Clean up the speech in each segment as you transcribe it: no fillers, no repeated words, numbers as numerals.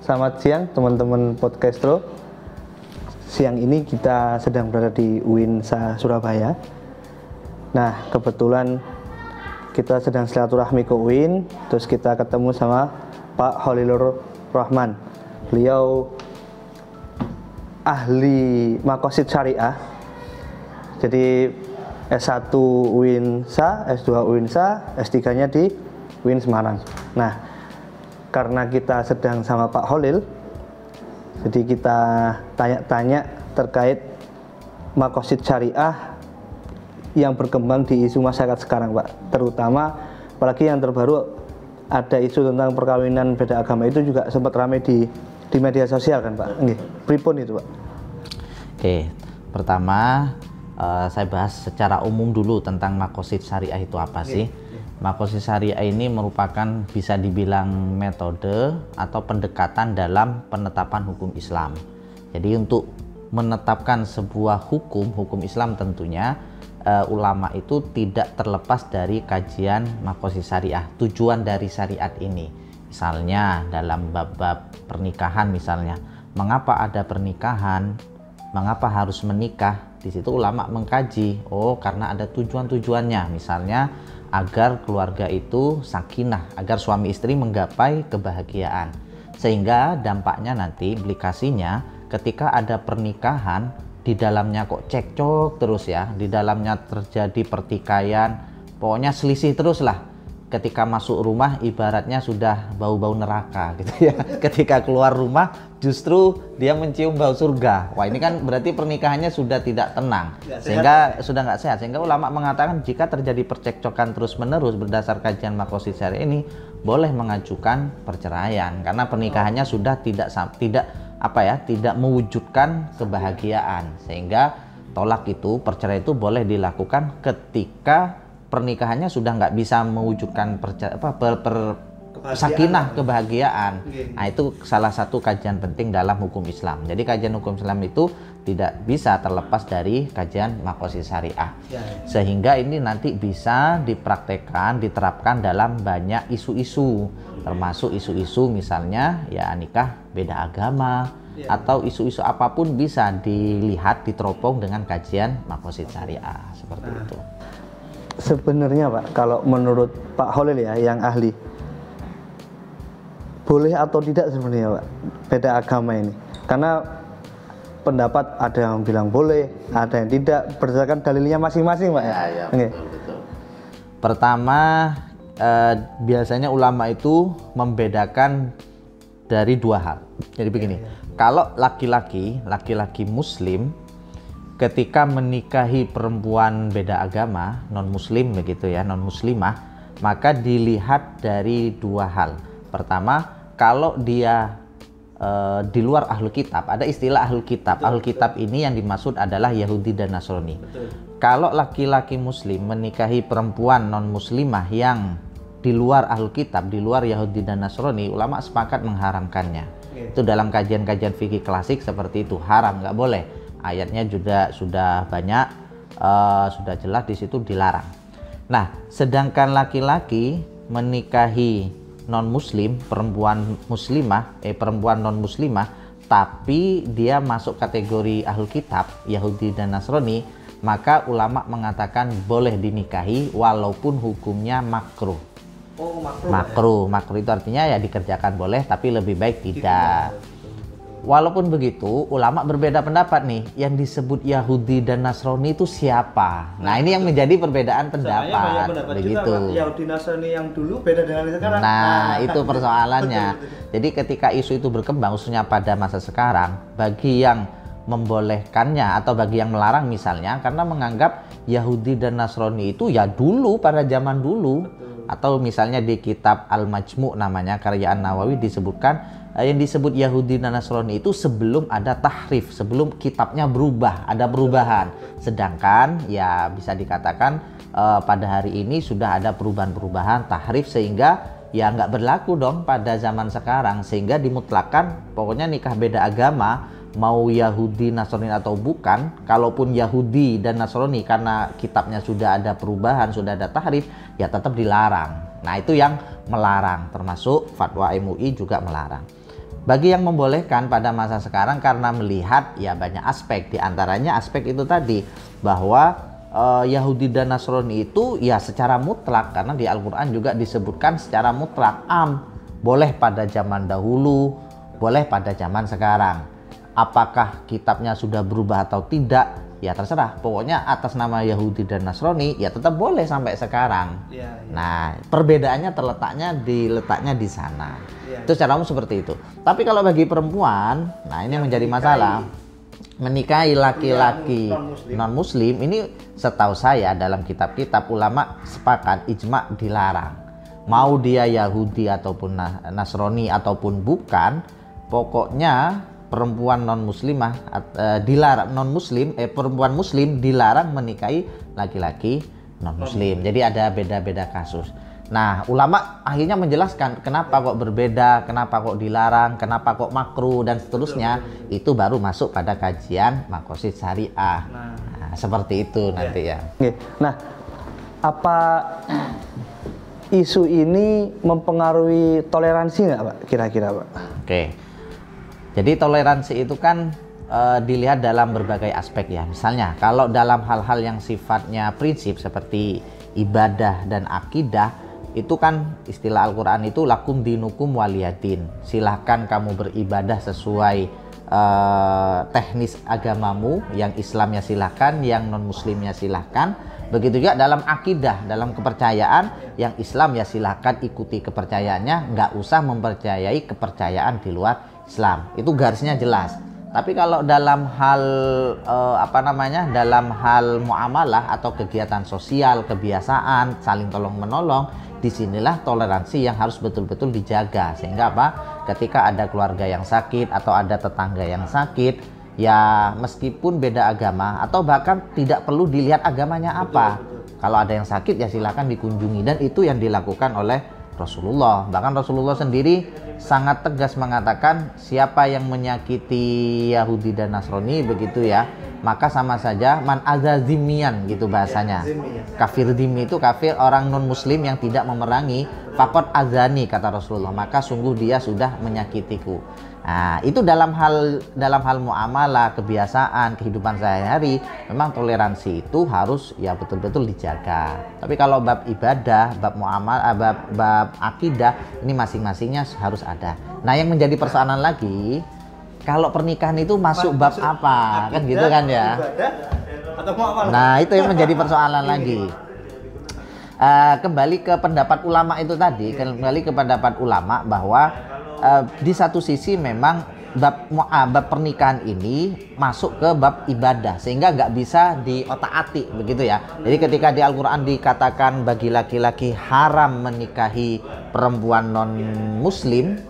selamat siang teman-teman Podcastro. Siang ini kita sedang berada di UINSA Surabaya. Nah, kebetulan kita sedang silaturahmi ke UIN, terus kita ketemu sama Pak Khalilur Rahman. Beliau ahli Maqasid Syariah. Jadi S1 UINSA, S2 UINSA, S3-nya di UIN Semarang. Nah, karena kita sedang sama Pak Khalil, jadi kita tanya-tanya terkait Maqasid Syariah yang berkembang di isu masyarakat sekarang, Pak. Terutama, apalagi yang terbaru, ada isu tentang perkawinan beda agama itu juga sempat ramai di media sosial kan, Pak? Nggih, pripun itu, Pak? Oke, pertama saya bahas secara umum dulu tentang Maqasid Syariah itu apa sih? Maqasid Syariah ini merupakan bisa dibilang metode atau pendekatan dalam penetapan hukum Islam. Jadi untuk menetapkan sebuah hukum Islam tentunya ulama itu tidak terlepas dari kajian Maqasid Syariah, tujuan dari syariat ini. Misalnya dalam bab-bab pernikahan misalnya, mengapa ada pernikahan, mengapa harus menikah? Di situ ulama mengkaji, karena ada tujuan-tujuannya, misalnya agar keluarga itu sakinah, agar suami istri menggapai kebahagiaan, sehingga dampaknya nanti implikasinya ketika ada pernikahan di dalamnya kok cekcok terus ya, di dalamnya terjadi pertikaian, pokoknya selisih terus lah. Ketika masuk rumah ibaratnya sudah bau-bau neraka gitu ya. Ketika keluar rumah justru dia mencium bau surga. Wah, ini kan berarti pernikahannya sudah tidak tenang, sehingga sudah nggak sehat. Sehingga ulama mengatakan jika terjadi percekcokan terus-menerus berdasar kajian Maqasid Syariah ini boleh mengajukan perceraian karena pernikahannya sudah tidak mewujudkan kebahagiaan. Sehingga tolak itu, perceraian itu boleh dilakukan ketika pernikahannya sudah nggak bisa mewujudkan sakinah, kebahagiaan. Nah, itu salah satu kajian penting dalam hukum Islam. Jadi kajian hukum Islam itu tidak bisa terlepas dari kajian Maqasid Syariah. Sehingga ini nanti bisa dipraktekkan, diterapkan dalam banyak isu-isu, termasuk isu-isu misalnya ya nikah beda agama, atau isu-isu apapun bisa dilihat, diteropong dengan kajian Maqasid Syariah seperti itu. Sebenarnya, Pak, kalau menurut Pak Khalil ya, yang ahli, boleh atau tidak sebenarnya, Pak, beda agama ini? Karena pendapat ada yang bilang boleh, ada yang tidak, berdasarkan dalilnya masing-masing, Pak. Ya, betul. Pertama, biasanya ulama itu membedakan dari dua hal. Jadi begini, kalau laki-laki Muslim ketika menikahi perempuan beda agama, non-muslim begitu ya, non-muslimah, maka dilihat dari dua hal. Pertama, kalau dia di luar ahlul kitab, ada istilah ahlul kitab. Ahlul kitab ini yang dimaksud adalah Yahudi dan Nasrani. Kalau laki-laki muslim menikahi perempuan non-muslimah yang di luar ahlul kitab, di luar Yahudi dan Nasrani, ulama sepakat mengharamkannya. Itu dalam kajian-kajian fikih klasik seperti itu, haram, nggak boleh. Ayatnya juga sudah banyak, sudah jelas di situ dilarang. Nah, sedangkan laki-laki menikahi non-muslim, perempuan non-muslimah, tapi dia masuk kategori ahlul kitab, Yahudi dan Nasrani, maka ulama mengatakan boleh dinikahi walaupun hukumnya makruh. Makruh itu artinya ya dikerjakan boleh, tapi lebih baik tidak. Walaupun begitu, ulama berbeda pendapat nih. Yang disebut Yahudi dan Nasrani itu siapa? Nah, ini yang menjadi perbedaan pendapat. Begitu. Yahudi Nasrani yang dulu beda dengan sekarang. Nah, itu persoalannya. Jadi ketika isu itu berkembang, khususnya pada masa sekarang, bagi yang membolehkannya atau bagi yang melarang misalnya, karena menganggap Yahudi dan Nasrani itu ya dulu, pada zaman dulu. Atau misalnya di kitab Al-Majmu' namanya, karya An-Nawawi, disebutkan yang disebut Yahudi dan Nasrani itu sebelum ada tahrif, sebelum kitabnya berubah, ada perubahan. Sedangkan ya bisa dikatakan pada hari ini sudah ada perubahan-perubahan, tahrif, sehingga ya nggak berlaku dong pada zaman sekarang. Sehingga dimutlakan, pokoknya nikah beda agama, mau Yahudi, Nasrani atau bukan, kalaupun Yahudi dan Nasrani karena kitabnya sudah ada perubahan, sudah ada tahrif, ya tetap dilarang. Nah, itu yang melarang, termasuk fatwa MUI juga melarang. Bagi yang membolehkan pada masa sekarang karena melihat ya banyak aspek, diantaranya aspek itu tadi bahwa Yahudi dan Nasrani itu ya secara mutlak, karena di Al-Quran juga disebutkan secara mutlak boleh pada zaman dahulu, boleh pada zaman sekarang. Apakah kitabnya sudah berubah atau tidak ya terserah, pokoknya atas nama Yahudi dan Nasrani ya tetap boleh sampai sekarang. Nah, perbedaannya letaknya di sana. Itu secara umum seperti itu. Tapi kalau bagi perempuan, nah ini menjadi masalah. Menikahi laki-laki non-muslim ini setahu saya dalam kitab-kitab ulama sepakat ijma dilarang. Mau dia Yahudi ataupun Nasrani ataupun bukan, pokoknya perempuan non-muslimah dilarang, perempuan muslim dilarang menikahi laki-laki non-muslim. Jadi ada beda-beda kasus. Nah, ulama akhirnya menjelaskan kenapa kok berbeda, kenapa kok dilarang, kenapa kok makruh dan seterusnya. Itu baru masuk pada kajian maqasid syariah. Nah, seperti itu nanti ya. Oke. Nah, apa isu ini mempengaruhi toleransi nggak, Pak? Kira-kira, Pak? Oke. Jadi toleransi itu kan dilihat dalam berbagai aspek ya. Misalnya kalau dalam hal-hal yang sifatnya prinsip seperti ibadah dan akidah, itu kan istilah Al-Quran itu lakum dinukum waliyadin. Silahkan kamu beribadah sesuai teknis agamamu. Yang Islamnya silahkan, yang non-muslimnya silahkan. Begitu juga dalam akidah, dalam kepercayaan, yang Islam ya silahkan ikuti kepercayaannya, nggak usah mempercayai kepercayaan di luar Islam. Itu garisnya jelas. Tapi kalau dalam hal dalam hal muamalah atau kegiatan sosial, kebiasaan, saling tolong menolong, disinilah toleransi yang harus betul-betul dijaga. Sehingga apa? Ketika ada keluarga yang sakit atau ada tetangga yang sakit, ya meskipun beda agama atau bahkan tidak perlu dilihat agamanya apa. Kalau ada yang sakit ya silakan dikunjungi, dan itu yang dilakukan oleh Rasulullah. Bahkan Rasulullah sendiri sangat tegas mengatakan siapa yang menyakiti Yahudi dan Nasrani begitu ya, maka sama saja man azazimian gitu bahasanya. Kafir zimmi itu kafir orang non muslim yang tidak memerangi, fakot azani kata Rasulullah, maka sungguh dia sudah menyakitiku. Nah, itu dalam hal muamalah, kebiasaan, kehidupan sehari-hari, memang toleransi itu harus ya betul-betul dijaga. Tapi kalau bab ibadah, bab muamalah, bab akidah, ini masing-masingnya harus ada. Nah, yang menjadi persoalan lagi, kalau pernikahan itu masuk bab apa? Kan gitu kan ya. Nah, itu yang menjadi persoalan lagi. Kembali ke pendapat ulama itu tadi, kembali ke pendapat ulama bahwa di satu sisi memang bab pernikahan ini masuk ke bab ibadah, sehingga nggak bisa diotak-atik begitu ya. Jadi ketika di Al-Quran dikatakan bagi laki-laki haram menikahi perempuan non-muslim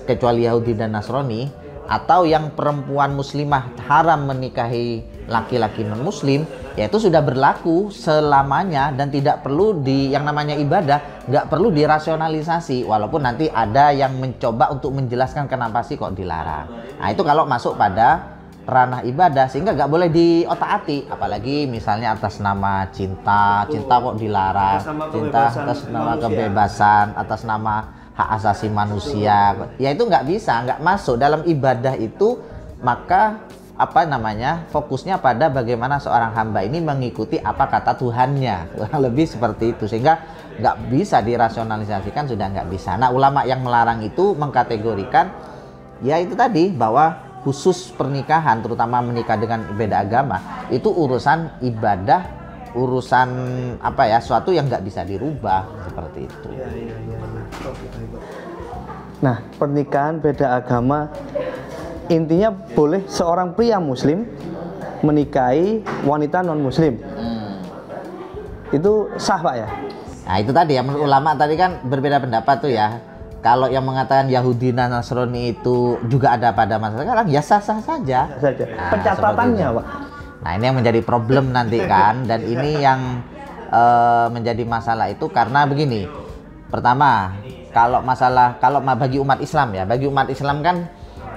kecuali Yahudi dan Nasrani, atau yang perempuan muslimah haram menikahi laki-laki non-muslim, ya itu sudah berlaku selamanya dan tidak perlu yang namanya ibadah nggak perlu dirasionalisasi, walaupun nanti ada yang mencoba untuk menjelaskan kenapa sih kok dilarang. Nah, itu kalau masuk pada ranah ibadah, sehingga nggak boleh diotak-atik, apalagi misalnya atas nama cinta kok dilarang, atas nama kebebasan, atas nama hak asasi manusia, ya itu nggak bisa, nggak masuk dalam ibadah itu. Maka fokusnya pada bagaimana seorang hamba ini mengikuti apa kata Tuhannya, kurang lebih seperti itu, sehingga nggak bisa dirasionalisasikan, sudah nggak bisa. Nah, ulama yang melarang itu mengkategorikan ya itu tadi, bahwa khusus pernikahan, terutama menikah dengan beda agama, itu urusan ibadah, urusan suatu yang nggak bisa dirubah, seperti itu. Nah, pernikahan beda agama intinya boleh seorang pria muslim menikahi wanita non muslim. Itu sah, Pak ya? Nah, itu tadi ya, menurut ulama tadi kan berbeda pendapat tuh ya. Kalau yang mengatakan Yahudi dan Nasrani itu juga ada pada masa sekarang, ya sah-sah saja. Nah, pencatatannya, Pak. Nah, ini yang menjadi problem nanti kan, dan ini yang menjadi masalah itu karena begini. Pertama, kalau bagi umat Islam ya, bagi umat Islam kan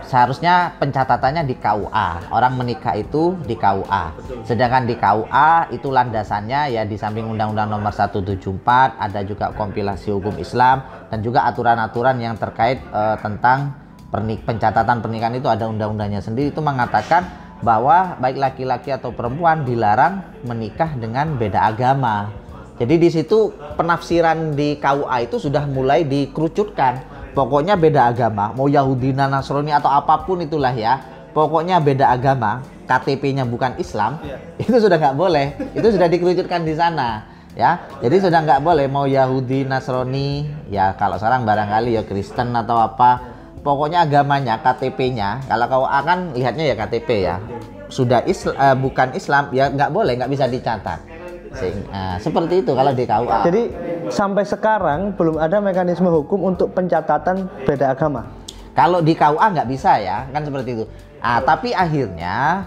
seharusnya pencatatannya di KUA. Orang menikah itu di KUA. Sedangkan di KUA itu landasannya ya di samping Undang-Undang Nomor 174 ada juga kompilasi hukum Islam dan juga aturan-aturan yang terkait tentang pencatatan pernikahan itu ada undang-undangnya sendiri, itu mengatakan bahwa baik laki-laki atau perempuan dilarang menikah dengan beda agama. Jadi di situ penafsiran di KUA itu sudah mulai dikerucutkan. Pokoknya beda agama, mau Yahudi, Nasrani atau apapun itulah ya. Pokoknya beda agama, KTP-nya bukan Islam, itu sudah nggak boleh. Itu sudah dikerucutkan di sana, ya. Jadi sudah nggak boleh mau Yahudi, Nasrani, ya kalau sekarang barangkali ya Kristen atau apa. Pokoknya agamanya, KTP-nya, kalau KUA kan lihatnya ya KTP ya. Sudah bukan Islam, ya nggak boleh, nggak bisa dicatat. Seperti itu kalau di KUA. Jadi sampai sekarang belum ada mekanisme hukum untuk pencatatan beda agama. Kalau di KUA nggak bisa ya, kan seperti itu. Tapi akhirnya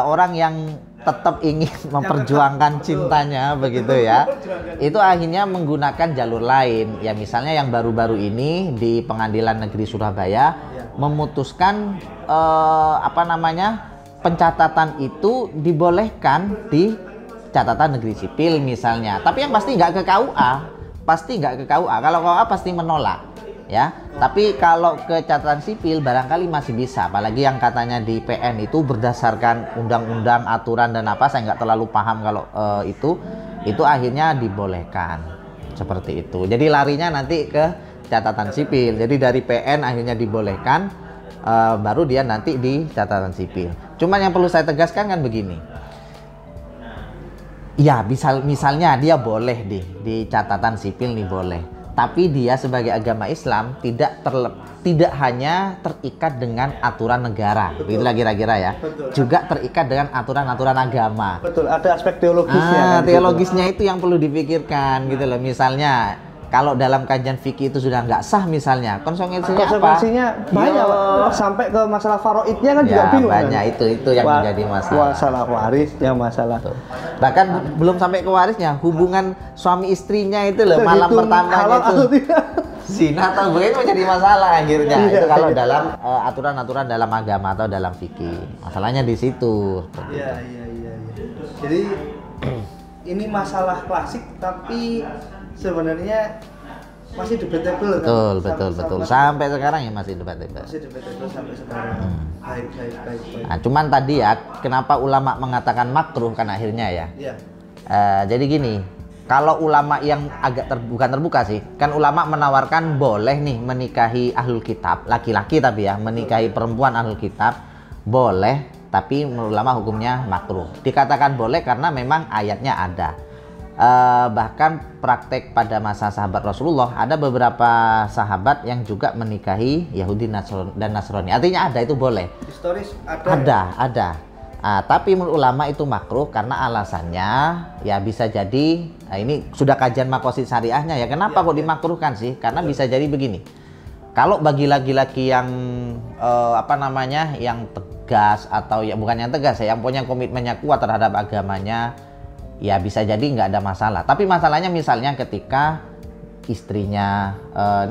orang yang tetap ingin memperjuangkan cintanya begitu ya, itu akhirnya menggunakan jalur lain. Ya misalnya yang baru-baru ini di Pengadilan Negeri Surabaya memutuskan pencatatan itu dibolehkan di catatan negeri sipil misalnya. Tapi yang pasti nggak ke KUA, Kalau KUA pasti menolak. Ya, tapi kalau ke catatan sipil barangkali masih bisa, apalagi yang katanya di PN itu berdasarkan undang-undang, aturan dan apa, saya nggak terlalu paham kalau itu akhirnya dibolehkan seperti itu. Jadi larinya nanti ke catatan sipil. Jadi dari PN akhirnya dibolehkan, baru dia nanti di catatan sipil. Cuman yang perlu saya tegaskan kan begini. Ya, misalnya dia boleh di catatan sipil nih boleh. Tapi dia sebagai agama Islam tidak hanya terikat dengan aturan negara, begitulah kira-kira ya. Betul. Juga terikat dengan aturan-aturan agama. Betul, ada aspek teologisnya. Teologisnya itu yang perlu dipikirkan gitu loh. Misalnya kalau dalam kajian fikih itu sudah nggak sah misalnya, konsekuensinya banyak, sampai ke masalah faraidnya kan juga bingung. Banyak kan? itu yang menjadi masalah. Masalah warisnya, masalah. Bahkan belum sampai ke warisnya, hubungan suami istrinya itu loh, malam pertamanya itu zina atau begitu menjadi masalah akhirnya. Itu kalau dalam aturan-aturan dalam agama atau dalam fikih. Masalahnya di situ. Iya. Jadi ini masalah klasik tapi sebenarnya masih debatable betul. Sampai sekarang ya masih debatable. Sampai sekarang. Baik. Nah, cuman tadi ya, kenapa ulama mengatakan makruh kan akhirnya ya? Iya. Jadi gini, kalau ulama yang agak bukan terbuka sih, kan ulama menawarkan boleh nih menikahi ahlul kitab, laki-laki tapi ya, menikahi perempuan ahlul kitab boleh, tapi menurut ulama hukumnya makruh. Dikatakan boleh karena memang ayatnya ada. Bahkan praktek pada masa sahabat Rasulullah ada beberapa sahabat yang juga menikahi Yahudi dan Nasrani. Artinya ada, itu boleh. Historis ada. Tapi menurut ulama itu makruh karena alasannya ya bisa jadi ini sudah kajian makosid syariahnya ya. Kenapa kok dimakruhkan sih? Karena bisa jadi begini. Kalau bagi laki-laki yang yang tegas atau ya bukan yang tegas ya, yang punya komitmennya kuat terhadap agamanya, ya bisa jadi nggak ada masalah. Tapi masalahnya misalnya ketika istrinya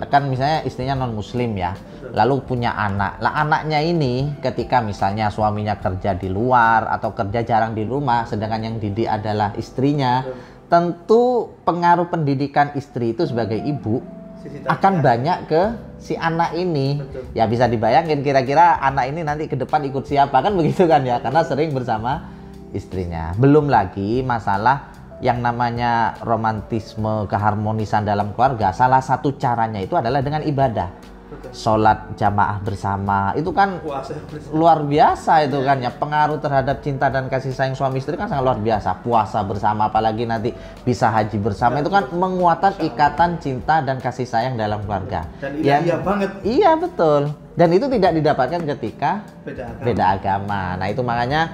kan misalnya istrinya non muslim ya, lalu punya anak. Lah anaknya ini ketika misalnya suaminya kerja di luar atau kerja jarang di rumah, sedangkan yang didik adalah istrinya, tentu pengaruh pendidikan istri itu sebagai ibu akan banyak ke si anak ini. Ya bisa dibayangin kira-kira anak ini nanti ke depan ikut siapa, kan begitu kan ya, karena sering bersama istrinya. Belum lagi masalah yang namanya romantisme, keharmonisan dalam keluarga. Salah satu caranya itu adalah dengan ibadah. Sholat jamaah bersama itu kan luar biasa itu kan ya, pengaruh terhadap cinta dan kasih sayang suami istri kan sangat luar biasa. Puasa bersama, apalagi nanti bisa haji bersama, itu kan menguatkan ikatan cinta dan kasih sayang dalam keluarga. Dan iya banget. Iya betul. Dan itu tidak didapatkan ketika beda agama. Nah itu makanya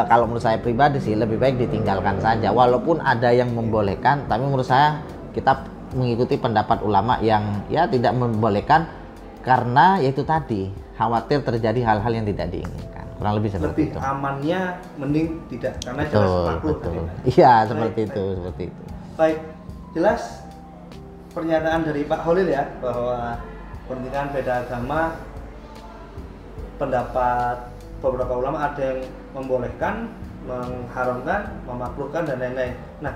kalau menurut saya pribadi sih lebih baik ditinggalkan saja, walaupun ada yang membolehkan, tapi menurut saya kita mengikuti pendapat ulama yang ya tidak membolehkan karena yaitu tadi khawatir terjadi hal-hal yang tidak diinginkan, kurang lebih seperti itu. Amannya mending tidak, karena jelas betul. Iya seperti itu. Baik, jelas pernyataan dari Pak Holil ya bahwa pernikahan beda agama, pendapat beberapa ulama ada yang membolehkan, mengharamkan, memakruhkan dan lain-lain. Nah,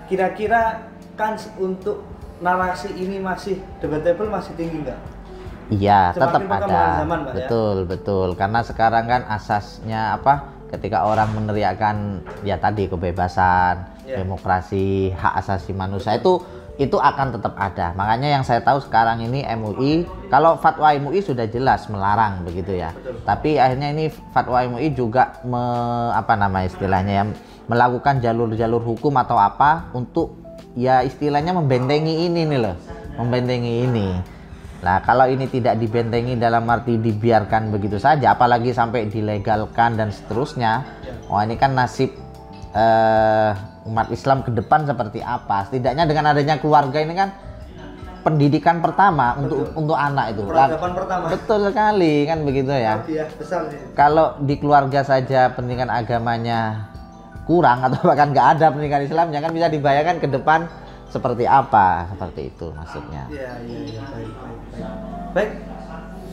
kira-kira kans untuk narasi ini masih debatable, masih tinggi nggak? Iya, Semakin tetap perkembangan ada. zaman, Pak, ya? Betul, betul. Karena sekarang kan asasnya apa? Ketika orang meneriakkan ya tadi kebebasan, Ya. demokrasi, hak asasi manusia itu akan tetap ada. Makanya yang saya tahu sekarang ini MUI, kalau fatwa MUI sudah jelas melarang begitu ya. Betul. Tapi akhirnya ini fatwa MUI juga apa nama istilahnya ya, melakukan jalur-jalur hukum atau apa untuk ya istilahnya membentengi ini nih loh, membentengi ini. Nah, kalau ini tidak dibentengi dalam arti dibiarkan begitu saja, apalagi sampai dilegalkan dan seterusnya, wah ini kan nasib umat Islam ke depan seperti apa? Setidaknya dengan adanya keluarga ini kan pendidikan pertama untuk anak itu. Peradaban pertama. Betul sekali kan begitu ya. Iya, besar nih. Kalau di keluarga saja pendidikan agamanya kurang atau bahkan nggak ada pendidikan Islamnya, kan bisa dibayangkan ke depan seperti apa, seperti itu maksudnya. Iya, baik. Baik,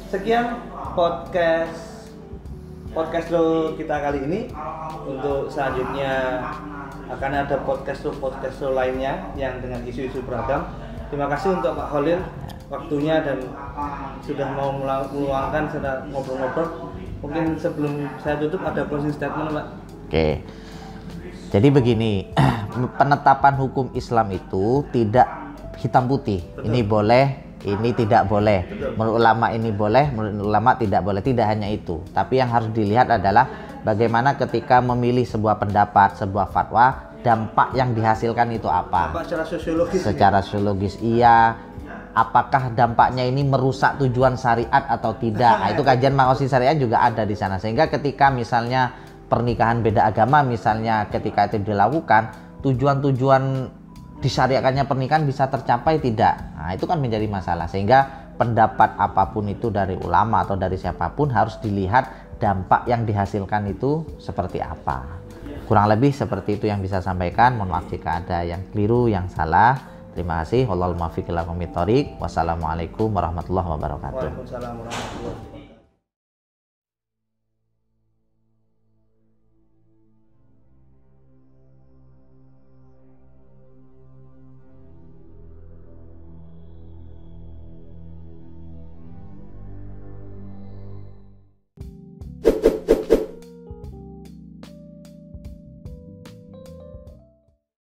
sekian podcast lo kita kali ini. Untuk selanjutnya akan ada podcast lo lainnya yang dengan isu-isu beragam. Terima kasih untuk Pak Khalil waktunya dan sudah mau meluangkan, sudah ngobrol-ngobrol. Mungkin sebelum saya tutup ada closing statement, Pak. Oke. Jadi begini, penetapan hukum Islam itu tidak hitam putih. Betul. Ini boleh, ini tidak boleh. Betul. Menurut ulama ini boleh, menurut ulama tidak boleh. Tidak hanya itu. Tapi yang harus dilihat adalah bagaimana ketika memilih sebuah pendapat, sebuah fatwa, dampak yang dihasilkan itu apa. Dampak secara sosiologis. Secara sosiologis iya. Apakah dampaknya ini merusak tujuan syariat atau tidak? Nah, itu kajian makosid syariat juga ada di sana. Sehingga ketika misalnya pernikahan beda agama misalnya ketika itu dilakukan, tujuan-tujuan disyariatkannya pernikahan bisa tercapai tidak? Nah, itu kan menjadi masalah. Sehingga pendapat apapun itu dari ulama atau dari siapapun harus dilihat dampak yang dihasilkan itu seperti apa. Kurang lebih seperti itu yang bisa sampaikan. Mohon maaf jika ada yang keliru, yang salah. Terima kasih. Wallahul muwaffiq ila aqwamit thoriq. Wassalamualaikum warahmatullahi wabarakatuh. Waalaikumsalam warahmatullahi wabarakatuh.